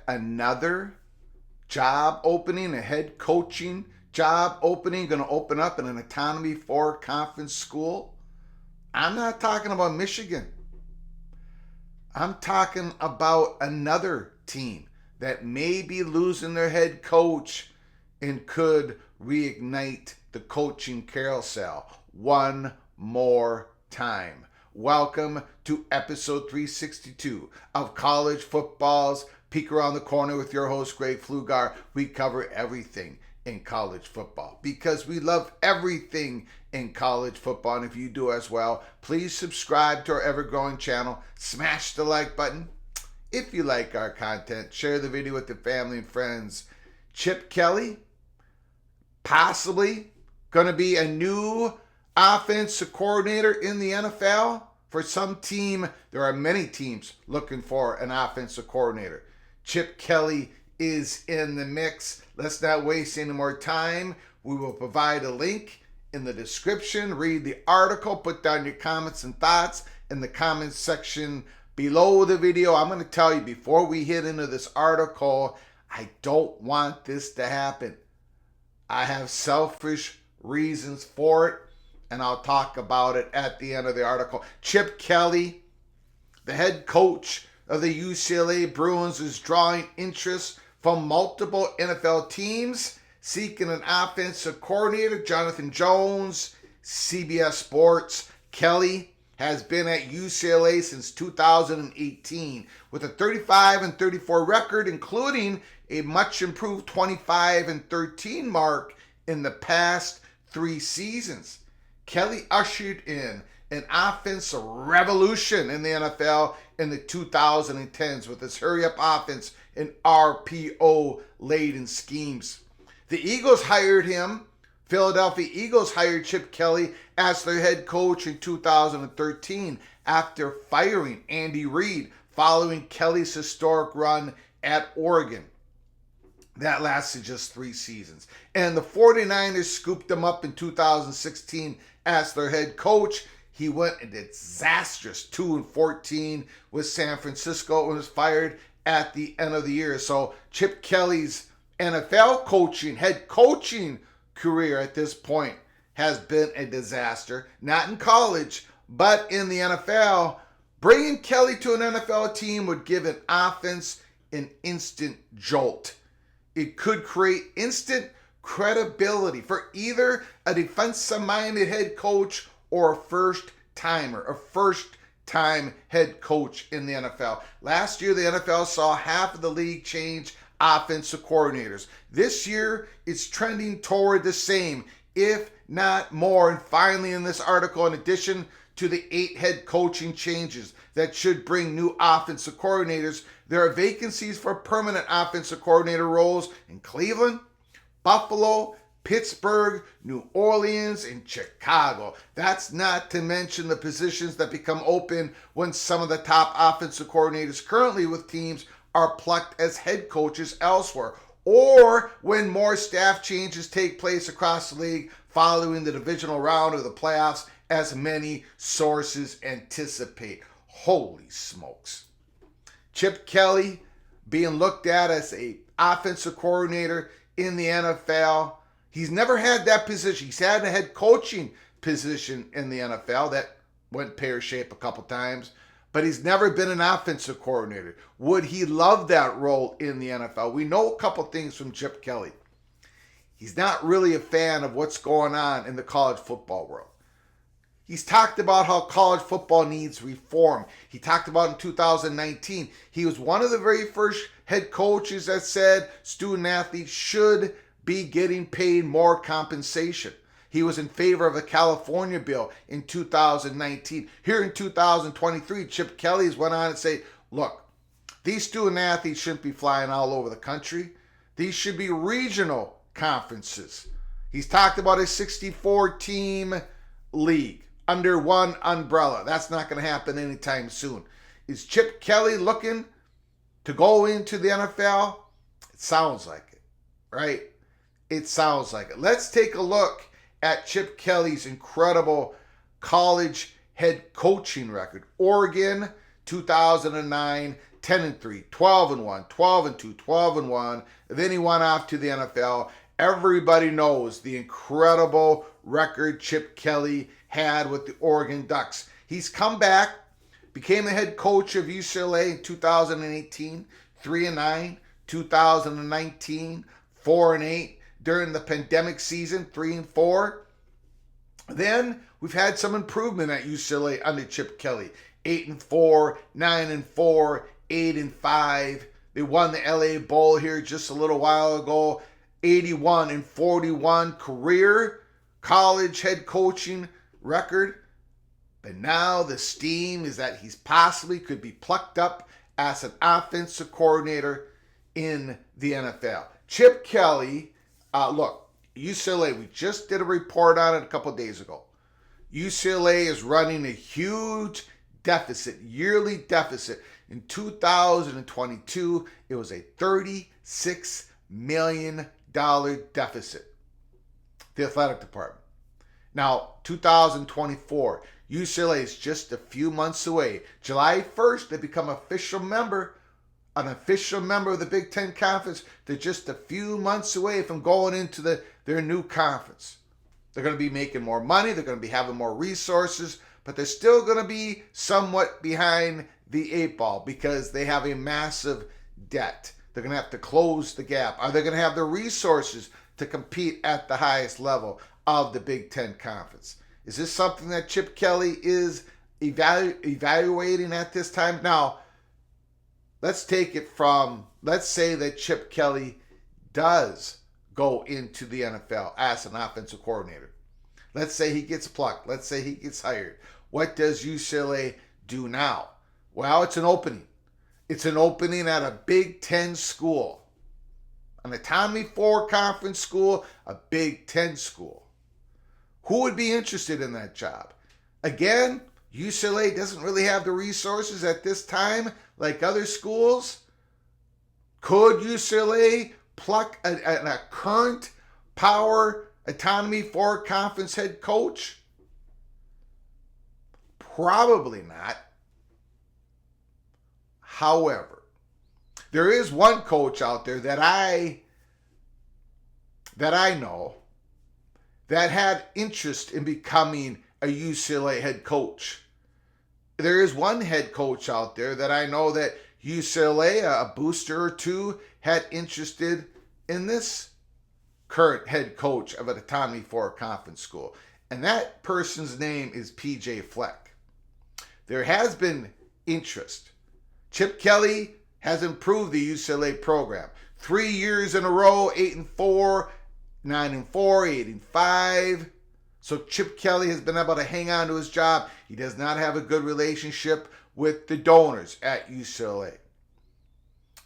another job opening, a head coaching job opening, going to open up in an Autonomy 4 conference school? I'm not talking about Michigan. I'm talking about another team that may be losing their head coach and could reignite the coaching carousel one more time. Welcome to episode 362 of College Football's Peek Around the Corner with your host, Greg Flugar. We cover everything in college football because we love everything in college football. And if you do as well, please subscribe to our ever-growing channel. Smash the like button. If you like our content, share the video with your family and friends. Chip Kelly, possibly going to be a new offensive coordinator in the NFL. For some team, there are many teams looking for an offensive coordinator. Chip Kelly is in the mix. Let's not waste any more time. We will provide a link in the description. Read the article. Put down your comments and thoughts in the comments section below the video. I'm going to tell you before we hit into this article, I don't want this to happen. I have selfish reasons for it, and I'll talk about it at the end of the article. Chip Kelly, the head coach of the UCLA Bruins, is drawing interest from multiple NFL teams seeking an offensive coordinator. Jonathan Jones, CBS Sports. Kelly has been at UCLA since 2018 with a 35-34 record, including a much improved 25-13 mark in the past 3 seasons. Kelly ushered in an offensive revolution in the NFL in the 2010s with his hurry-up offense and RPO-laden schemes. The Eagles hired him. Philadelphia Eagles hired Chip Kelly as their head coach in 2013 after firing Andy Reid following Kelly's historic run at Oregon. That lasted just 3 seasons. And the 49ers scooped him up in 2016 as their head coach. He went a disastrous 2-14 with San Francisco and was fired at the end of the year. So Chip Kelly's NFL coaching, head coaching career at this point has been a disaster. Not in college, but in the NFL. Bringing Kelly to an NFL team would give an offense an instant jolt. It could create instant credibility for either a defensive-minded head coach or a first-time head coach in the NFL. Last year, the NFL saw half of the league change offensive coordinators. This year, it's trending toward the same, if not more. And finally, in this article, in addition to the 8 head coaching changes that should bring new offensive coordinators, there are vacancies for permanent offensive coordinator roles in Cleveland, Buffalo, Pittsburgh, New Orleans, and Chicago. That's not to mention the positions that become open when some of the top offensive coordinators currently with teams are plucked as head coaches elsewhere, or when more staff changes take place across the league following the divisional round of the playoffs, as many sources anticipate. Holy smokes. Chip Kelly being looked at as an offensive coordinator in the NFL. He's never had that position. He's had a head coaching position in the NFL that went pear-shaped a couple times, but he's never been an offensive coordinator. Would he love that role in the NFL? We know a couple things from Chip Kelly. He's not really a fan of what's going on in the college football world. He's talked about how college football needs reform. He talked about in 2019, he was one of the very first head coaches that said student athletes should be getting paid more compensation. He was in favor of a California bill in 2019. Here in 2023, Chip Kelly went on and say, look, these student athletes shouldn't be flying all over the country. These should be regional conferences. He's talked about a 64-team league under one umbrella. That's not going to happen anytime soon. Is Chip Kelly looking to go into the NFL? It sounds like it, right? It sounds like it. Let's take a look at Chip Kelly's incredible college head coaching record. Oregon, 2009, 10-3, 12-1, 12-2, 12-1. And then he went off to the NFL. Everybody knows the incredible record Chip Kelly had with the Oregon Ducks. He's come back, became the head coach of UCLA in 2018, 3-9, 2019, 4-8. During the pandemic season, 3-4. Then we've had some improvement at UCLA under Chip Kelly. 8-4, 9-4, 8-5. They won the LA Bowl here just a little while ago. 81-41 career college head coaching record. But now the steam is that he's possibly could be plucked up as an offensive coordinator in the NFL. Chip Kelly, look, UCLA, we just did a report on it a couple days ago. UCLA is running a huge deficit, yearly deficit. In 2022, it was a $36 million deficit, the athletic department. Now, 2024, UCLA is just a few months away. July 1st, they become an official member of the Big Ten Conference. They're just a few months away from going into their new conference. They're going to be making more money. They're going to be having more resources, but they're still going to be somewhat behind the eight ball because they have a massive debt. They're going to have to close the gap. Are they going to have the resources to compete at the highest level of the Big Ten Conference? Is this something that Chip Kelly is evaluating at this time? Now, let's take it from, let's say that Chip Kelly does go into the NFL as an offensive coordinator. Let's say he gets plucked. Let's say he gets hired. What does UCLA do now? Well, it's an opening. It's an opening at a Big Ten school. An Autonomy 4 conference school, a Big Ten school. Who would be interested in that job? Again, UCLA doesn't really have the resources at this time like other schools. Could UCLA pluck a current power Autonomy 4 conference head coach? Probably not. However, there is one coach out there that I know that had interest in becoming a UCLA head coach. There is one head coach out there that I know that UCLA, a booster or two, had interested in this current head coach of an Autonomy 4 conference school. And that person's name is PJ Fleck. There has been interest. Chip Kelly has improved the UCLA program. 3 years in a row, 8-4, 9-4, 8-5. So Chip Kelly has been able to hang on to his job. He does not have a good relationship with the donors at UCLA.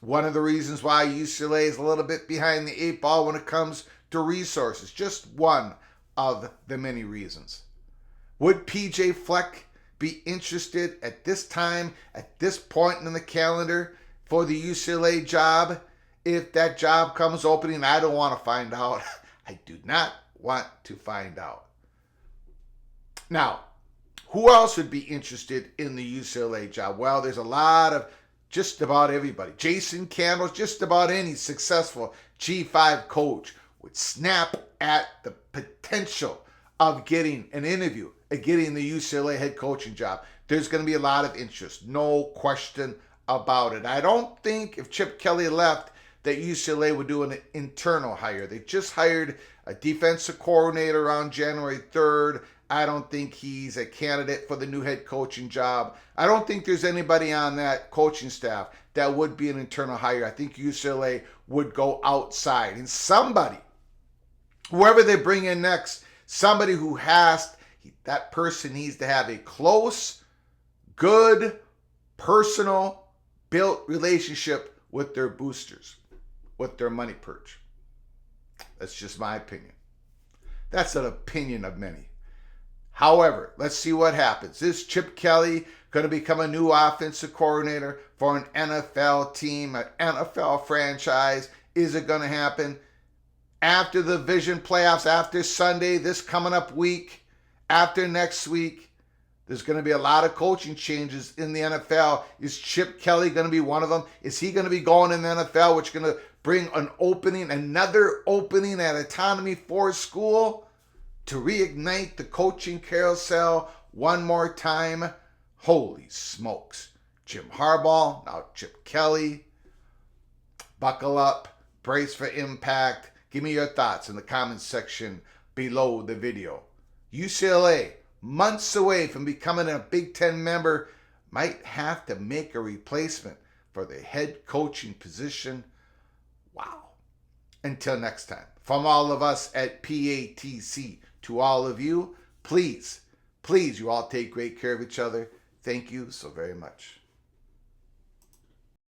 One of the reasons why UCLA is a little bit behind the eight ball when it comes to resources. Just one of the many reasons. Would PJ Fleck be interested at this time, at this point in the calendar for the UCLA job? If that job comes opening, I don't want to find out. I do not want to find out. Now, who else would be interested in the UCLA job? Well, there's a lot of just about everybody. Jason Campbell, just about any successful G5 coach would snap at the potential of getting an interview, at getting the UCLA head coaching job. There's going to be a lot of interest, no question about it. I don't think if Chip Kelly left that UCLA would do an internal hire. They just hired a defensive coordinator on January 3rd. I don't think he's a candidate for the new head coaching job. I don't think there's anybody on that coaching staff that would be an internal hire. I think UCLA would go outside. And somebody, whoever they bring in next, somebody who has, that person needs to have a close, good, personal, built relationship with their boosters, with their money perch. That's just my opinion. That's an opinion of many. However, let's see what happens. Is Chip Kelly going to become a new offensive coordinator for an NFL team, an NFL franchise? Is it going to happen after the division playoffs, after Sunday, this coming up week, after next week? There's going to be a lot of coaching changes in the NFL. Is Chip Kelly going to be one of them? Is he going to be going in the NFL, which is going to bring another opening at Autonomy School to reignite the coaching carousel one more time? Holy smokes. Jim Harbaugh, now Chip Kelly. Buckle up, brace for impact. Give me your thoughts in the comments section below the video. UCLA, months away from becoming a Big Ten member, might have to make a replacement for the head coaching position. Wow. Until next time, from all of us at PATC to all of you, please, you all take great care of each other. Thank you so very much.